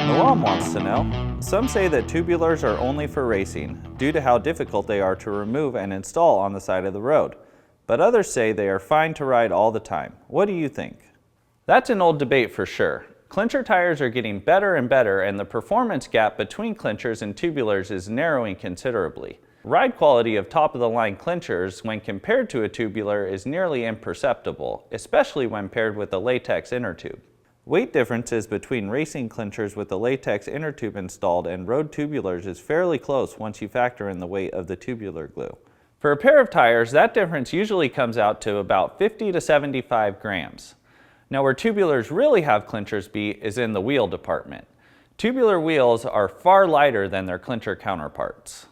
Noam wants to know, some say that tubulars are only for racing, due to how difficult they are to remove and install on the side of the road. But others say they are fine to ride all the time. What do you think? That's an old debate for sure. Clincher tires are getting better and better, and the performance gap between clinchers and tubulars is narrowing considerably. Ride quality of top-of-the-line clinchers when compared to a tubular is nearly imperceptible, especially when paired with a latex inner tube. Weight differences between racing clinchers with the latex inner tube installed and road tubulars is fairly close once you factor in the weight of the tubular glue. For a pair of tires, that difference usually comes out to about 50 to 75 grams. Now where tubulars really have clinchers beat is in the wheel department. Tubular wheels are far lighter than their clincher counterparts.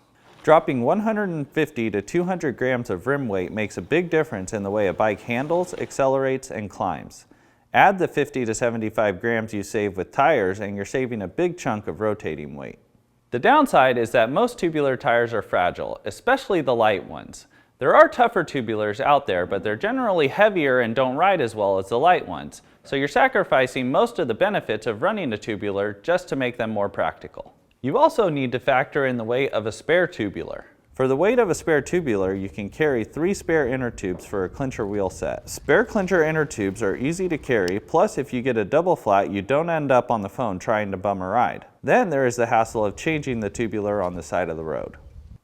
Dropping 150 to 200 grams of rim weight makes a big difference in the way a bike handles, accelerates, and climbs. Add the 50 to 75 grams you save with tires and you're saving a big chunk of rotating weight. The downside is that most tubular tires are fragile, especially the light ones. There are tougher tubulars out there, but they're generally heavier and don't ride as well as the light ones, so you're sacrificing most of the benefits of running a tubular just to make them more practical. You also need to factor in the weight of a spare tubular. For the weight of a spare tubular, you can carry 3 spare inner tubes for a clincher wheel set. Spare clincher inner tubes are easy to carry, plus if you get a double flat, you don't end up on the phone trying to bum a ride. Then there is the hassle of changing the tubular on the side of the road.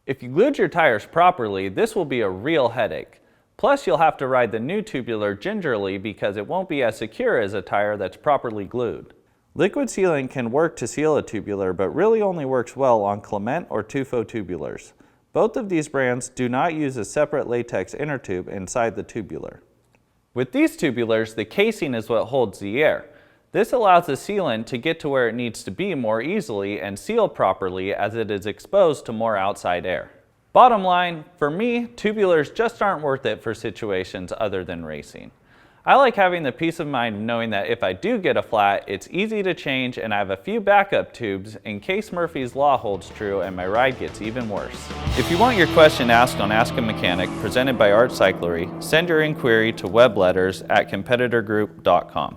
If you glued your tires properly, this will be a real headache. Plus you'll have to ride the new tubular gingerly because it won't be as secure as a tire that's properly glued. Liquid sealant can work to seal a tubular, but really only works well on Clement or Tufo tubulars. Both of these brands do not use a separate latex inner tube inside the tubular. With these tubulars, the casing is what holds the air. This allows the sealant to get to where it needs to be more easily and seal properly as it is exposed to more outside air. Bottom line, for me, tubulars just aren't worth it for situations other than racing. I like having the peace of mind of knowing that if I do get a flat, it's easy to change and I have a few backup tubes in case Murphy's Law holds true and my ride gets even worse. If you want your question asked on Ask a Mechanic presented by Art Cyclery, send your inquiry to webletters@competitorgroup.com.